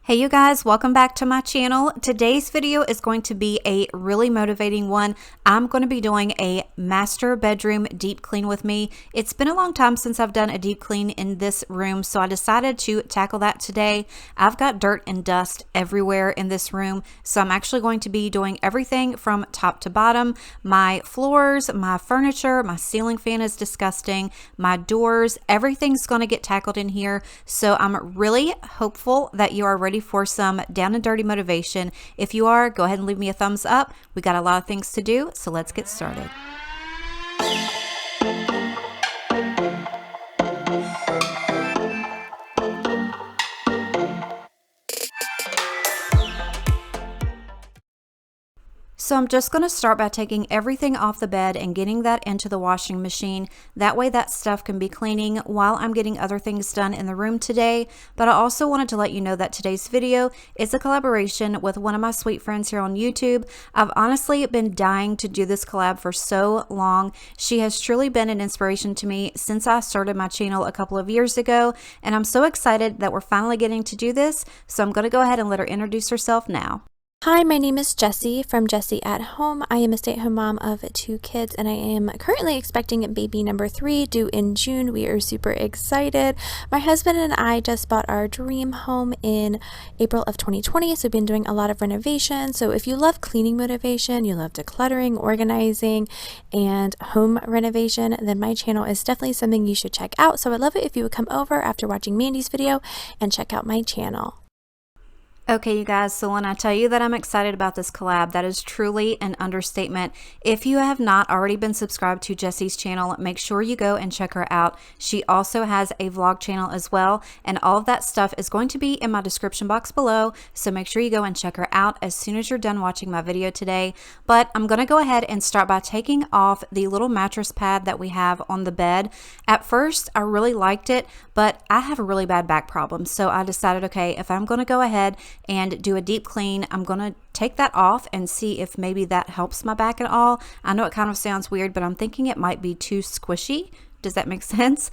Hey you guys, welcome back to my channel. Today's video is going to be a really motivating one. I'm going to be doing a master bedroom deep clean with me. It's been a long time since I've done a deep clean in this room, so I decided to tackle that today. I've got dirt and dust everywhere in this room, so I'm actually going to be doing everything from top to bottom. My floors, my furniture, my ceiling fan is disgusting, my doors, everything's going to get tackled in here. So I'm really hopeful that you are ready for some down and dirty motivation. If you are, go ahead and leave me a thumbs up. We got a lot of things to do, so let's get started. So I'm just going to start by taking everything off the bed and getting that into the washing machine. That way that stuff can be cleaning while I'm getting other things done in the room today. But I also wanted to let you know that today's video is a collaboration with one of my sweet friends here on YouTube. I've honestly been dying to do this collab for so long. She has truly been an inspiration to me since I started my channel a couple of years ago. And I'm so excited that we're finally getting to do this. So I'm going to go ahead and let her introduce herself now. Hi, my name is Jessie from Jessie at Home. I am a stay-at-home mom of 2 kids and I am currently expecting baby number 3 due in June. We are super excited. My husband and I just bought our dream home in April of 2020, so we've been doing a lot of renovations. So if you love cleaning motivation, you love decluttering, organizing, and home renovation, then my channel is definitely something you should check out. So I'd love it if you would come over after watching Mandy's video and check out my channel. Okay, you guys, so when I tell you that I'm excited about this collab, that is truly an understatement. If you have not already been subscribed to Jessie's channel, make sure you go and check her out. She also has a vlog channel as well, and all of that stuff is going to be in my description box below, so make sure you go and check her out as soon as you're done watching my video today. But I'm going to go ahead and start by taking off the little mattress pad that we have on the bed. At first, I really liked it, but I have a really bad back problem, so I decided, okay, if I'm going to go ahead and do a deep clean, I'm going to take that off and see if maybe that helps my back at all. I know it kind of sounds weird, but I'm thinking it might be too squishy. Does that make sense?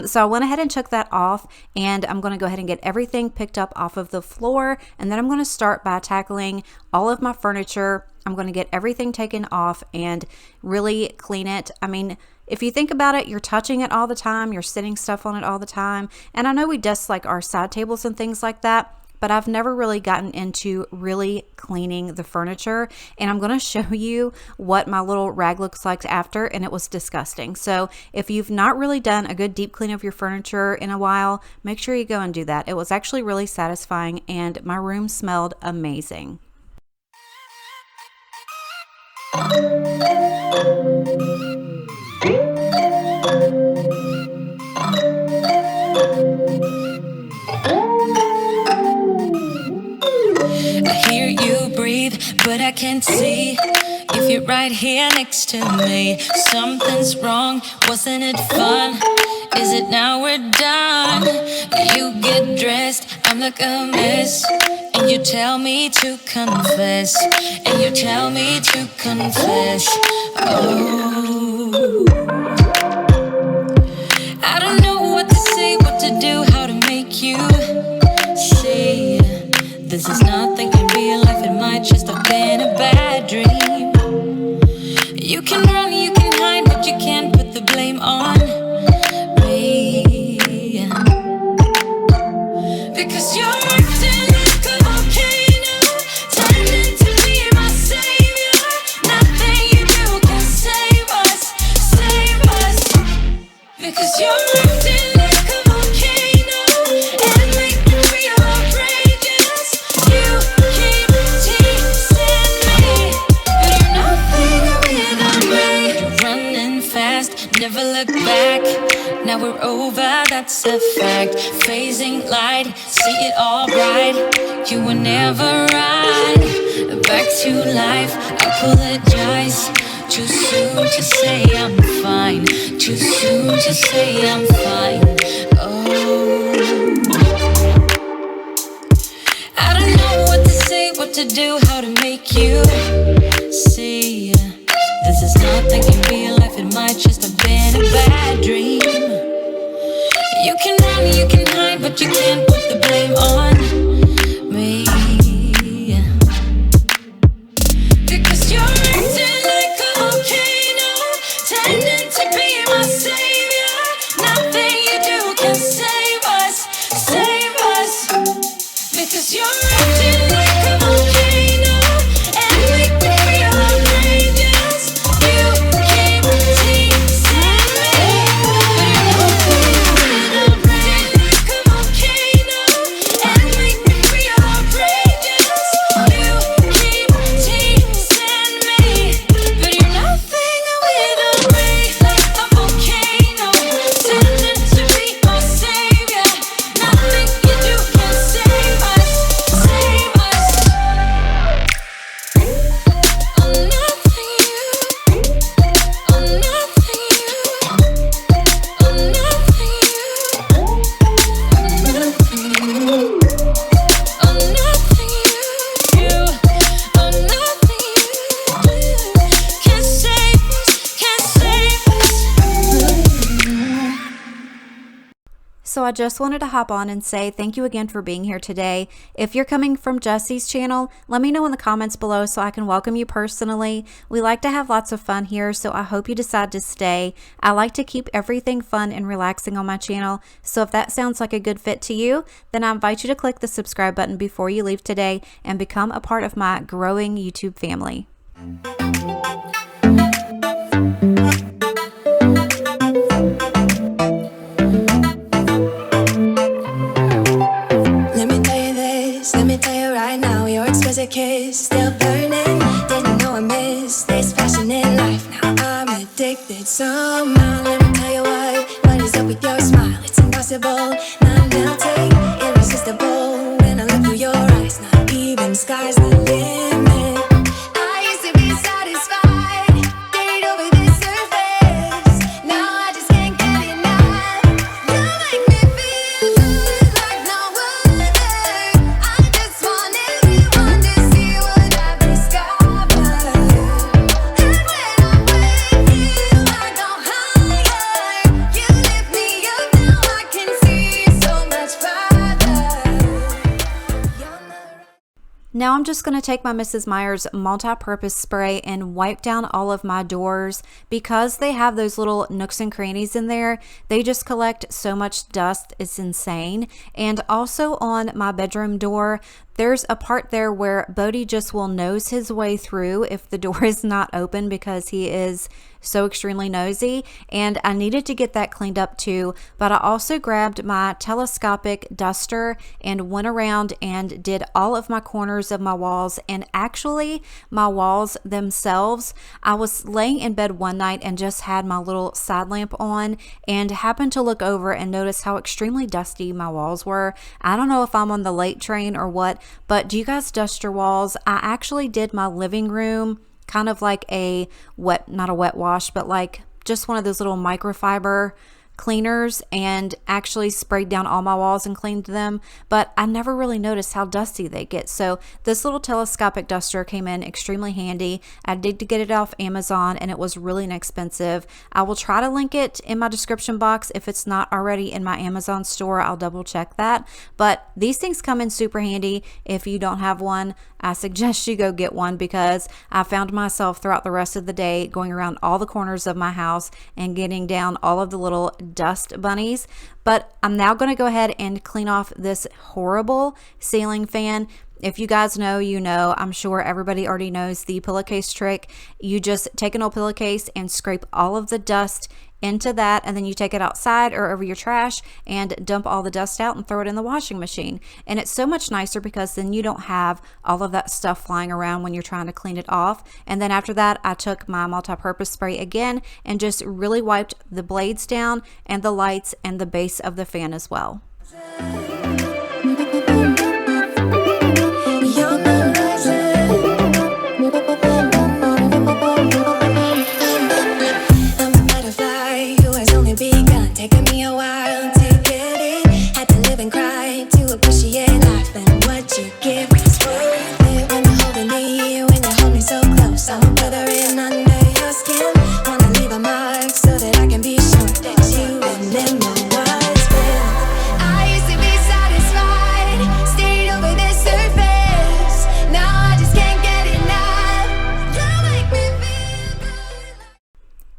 So I went ahead and took that off, and I'm going to go ahead and get everything picked up off of the floor, and then I'm going to start by tackling all of my furniture. I'm going to get everything taken off and really clean it. I mean, if you think about it, you're touching it all the time, you're sitting stuff on it all the time, and I know we dust like our side tables and things like that, but I've never really gotten into really cleaning the furniture, and I'm going to show you what my little rag looks like after, and it was disgusting. So if you've not really done a good deep clean of your furniture in a while, make sure you go and do that. It was actually really satisfying, and my room smelled amazing. I hear you breathe, but I can't see if you're right here next to me. Something's wrong, wasn't it fun? Is it now we're done? You get dressed, I'm like a mess, and you tell me to confess, and you tell me to confess. Oh, I don't know what to say, what to do, how to make you see. This is nothing in real life, it might just have been a bad dream. You can run, you can hide, but you can't put the blame on me. Because you're acting like a volcano, turning to be my savior. Nothing you do can save us, save us. Because you're acting like a volcano and make me feel outrageous. You keep teasing me, but you're nothing without me. You're running fast, never look back. Now we're over, that's a fact. Phasing light, see it all bright. You were never right. Back to life, I apologize. Too soon to say I'm fine. Too soon to say I'm fine. Oh, I don't know what to say, what to do, how to make you see. This is nothing in real life, it might just have been a bad dream. You can run, you can hide, but you can't put the blame on me. 'Cause you're acting like a volcano and make me feel outrageous. You keep teasing me, but you're nothing like a volcano and make me feel outrageous. You keep teasing me, but you're nothing with a ray like a volcano, tending to be my savior. Nothing you do can save us, save us. Oh, nothing you, oh, nothing you, oh, nothing you, oh, nothing you, oh, nothing you, oh, nothing you can save us, can save us. So I just wanted to hop on and say thank you again for being here today. If you're coming from Jessie's channel, let me know in the comments below so I can welcome you personally. We like to have lots of fun here, so I hope you decide to stay. I like to keep everything fun and relaxing on my channel, so if that sounds like a good fit to you, then I invite you to click the subscribe button before you leave today and become a part of my growing YouTube family. Let me tell you right now, your exquisite kiss still burning. Didn't know I missed this passion in life. Now I'm addicted somehow. Let me tell you what is up with your smile? It's impossible, not melting, irresistible. When I look through your eyes, not even sky's the limit. I used to be satisfied, stayed over this surface. Now I just can't get enough. You make me feel good like no other. I just want everyone to see what I've discovered. And when I'm with you, I go higher. You lift me up, now I can see so much further. You're not Now I'm just going to take my Mrs. Meyer's multi-purpose spray and wipe down all of my doors. Because they have those little nooks and crannies in there, they just collect so much dust, it's insane. And also on my bedroom door, there's a part there where Bodhi just will nose his way through if the door is not open because he is so extremely nosy, and I needed to get that cleaned up too. But I also grabbed my telescopic duster and went around and did all of my corners of my walls, and actually my walls themselves. I was laying in bed one night and just had my little side lamp on and happened to look over and notice how extremely dusty my walls were. I don't know if I'm on the late train or what, but do you guys dust your walls? I actually did my living room kind of like a wet, not a wet wash, but like just one of those little microfiber cleaners, and actually sprayed down all my walls and cleaned them, but I never really noticed how dusty they get. So this little telescopic duster came in extremely handy. I did get it off Amazon and it was really inexpensive. I will try to link it in my description box. If it's not already in my Amazon store, I'll double check that. But these things come in super handy. If you don't have one, I suggest you go get one, because I found myself throughout the rest of the day going around all the corners of my house and getting down all of the little dust bunnies. But I'm now going to go ahead and clean off this horrible ceiling fan. If you guys know, you know. I'm sure everybody already knows the pillowcase trick. You just take an old pillowcase and scrape all of the dust into that, and then you take it outside or over your trash and dump all the dust out and throw it in the washing machine. And it's so much nicer because then you don't have all of that stuff flying around when you're trying to clean it off. And then after that, I took my multi-purpose spray again and just really wiped the blades down and the lights and the base of the fan as well. Taking me a while to get it. Had to live and cry to appreciate life and what you give is worth it. When you're holding me, when you hold me so close, I'm bothering under your skin. Wanna leave a mark so that I can be sure that you remember what's been. I used to be satisfied, stayed over this surface. Now I just can't get enough. You make me feel good.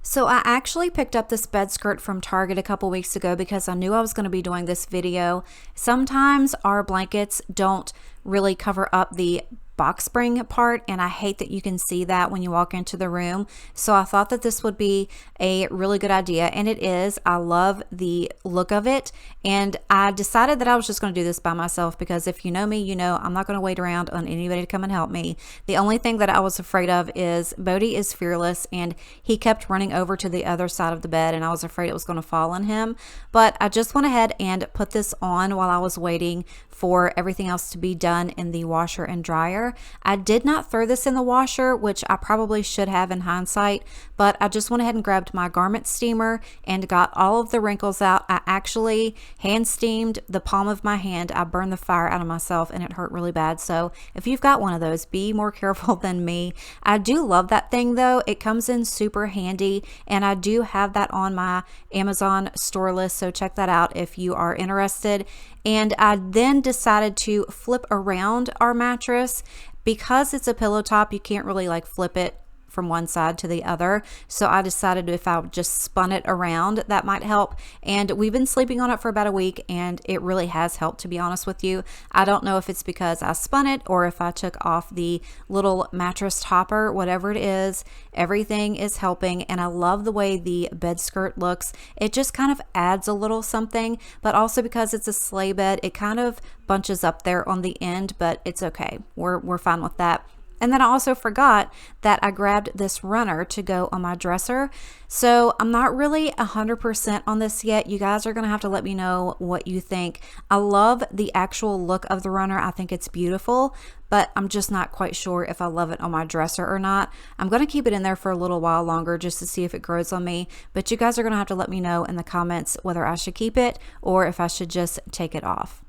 So I actually picked up this bed skirt from Target a couple weeks ago because I knew I was going to be doing this video. Sometimes our blankets don't really cover up the box spring part, and I hate that you can see that when you walk into the room. So I thought that this would be a really good idea, and it is. I love the look of it, and I decided that I was just going to do this by myself because if you know me, you know I'm not going to wait around on anybody to come and help me. The only thing that I was afraid of is Bodhi is fearless, and he kept running over to the other side of the bed, and I was afraid it was going to fall on him. But I just went ahead and put this on while I was waiting for everything else to be done in the washer and dryer. I did not throw this in the washer, which I probably should have in hindsight, but I just went ahead and grabbed my garment steamer and got all of the wrinkles out. I actually hand steamed the palm of my hand. I burned the fire out of myself and it hurt really bad. So if you've got one of those, be more careful than me. I do love that thing though. It comes in super handy, and I do have that on my Amazon store list, so check that out if you are interested. And I then decided to flip around our mattress. Because it's a pillow top, you can't really like flip it from one side to the other. So I decided if I just spun it around, that might help. And we've been sleeping on it for about a week, and it really has helped, to be honest with you. I don't know if it's because I spun it or if I took off the little mattress topper, whatever it is, everything is helping. And I love the way the bed skirt looks. It just kind of adds a little something, but also because it's a sleigh bed, it kind of bunches up there on the end, but it's okay. We're fine with that. And then I also forgot that I grabbed this runner to go on my dresser. So I'm not really 100% on this yet. You guys are going to have to let me know what you think. I love the actual look of the runner. I think it's beautiful, but I'm just not quite sure if I love it on my dresser or not. I'm going to keep it in there for a little while longer just to see if it grows on me. But you guys are going to have to let me know in the comments whether I should keep it or if I should just take it off.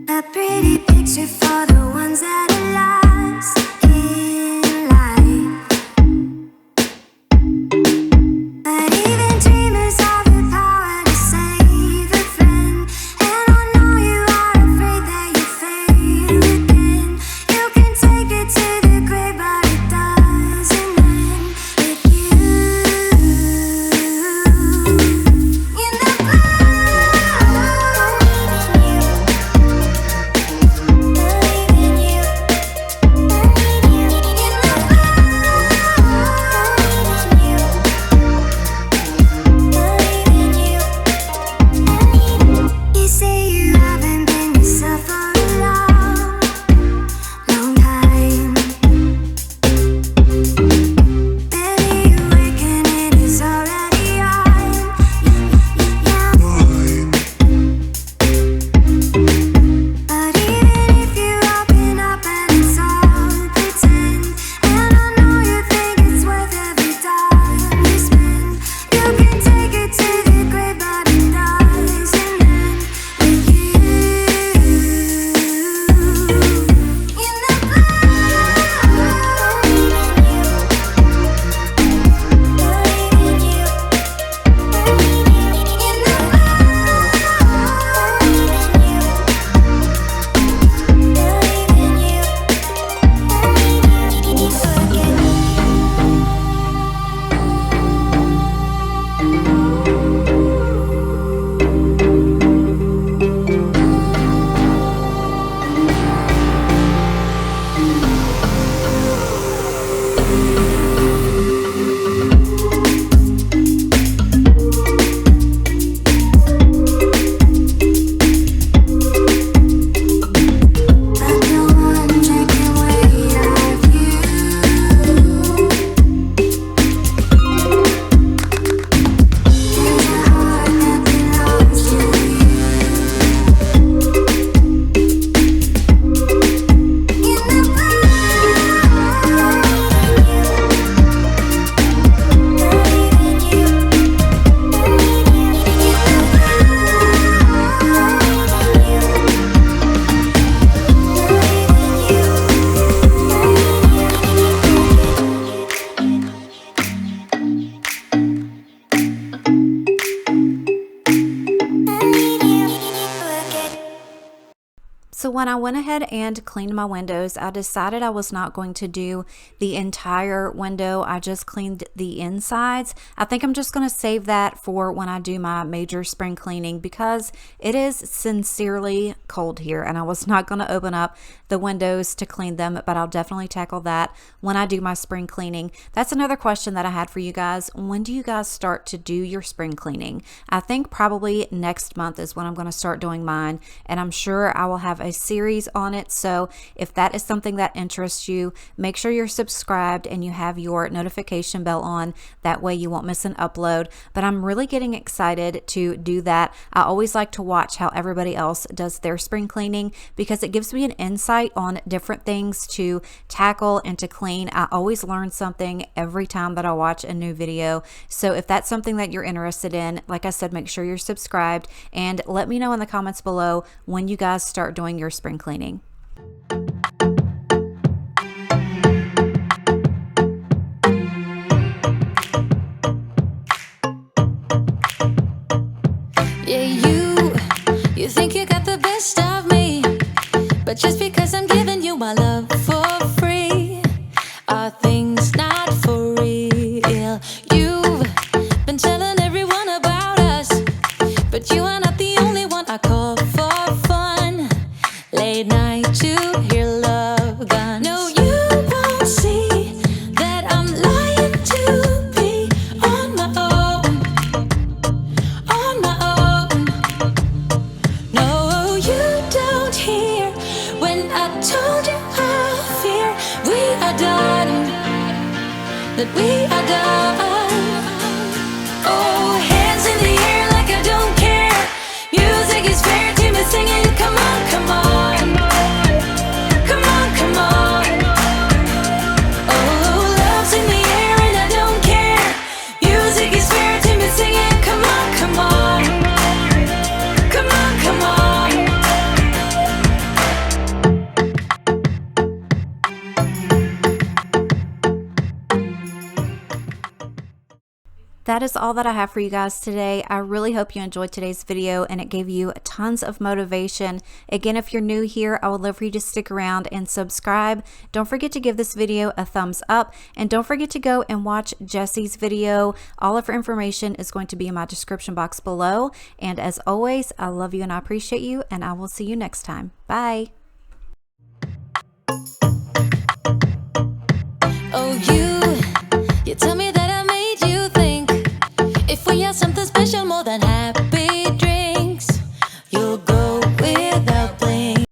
A pretty picture for the ones that are So when I went ahead and cleaned my windows, I decided I was not going to do the entire window. I just cleaned the insides. I think I'm just going to save that for when I do my major spring cleaning because it is sincerely cold here and I was not going to open up the windows to clean them, but I'll definitely tackle that when I do my spring cleaning. That's another question that I had for you guys. When do you guys start to do your spring cleaning? I think probably next month is when I'm going to start doing mine, and I'm sure I will have a series on it. So if that is something that interests you, make sure you're subscribed and you have your notification bell on. That way you won't miss an upload. But I'm really getting excited to do that. I always like to watch how everybody else does their spring cleaning because it gives me an insight on different things to tackle and to clean. I always learn something every time that I watch a new video. So if that's something that you're interested in, like I said, make sure you're subscribed and let me know in the comments below when you guys start doing your spring cleaning. Yeah, you think you got the best of me, but just because I'm giving you my love for free, are things not for real? You've been telling everyone about us, but you are not the only one I call for fun. Late night to hear love guns. No, you won't see that I'm lying to be on my own, on my own. No, you don't hear when I told you how I fear we are done, that we are done. Oh, hands in the air like I don't care. Music is fair to me singing, come on, come on. Come on, come on. Oh, love's in the air and I don't care. Music is fair to me singing, come on, come on. Come on, come on. That is all that I have for you guys today. I really hope you enjoyed today's video and it gave you tons of motivation. Again, if you're new here, I would love for you to stick around and subscribe. Don't forget to give this video a thumbs up and don't forget to go and watch Jessie's video. All of her information is going to be in my description box below. And as always, I love you and I appreciate you, and I will see you next time. Bye.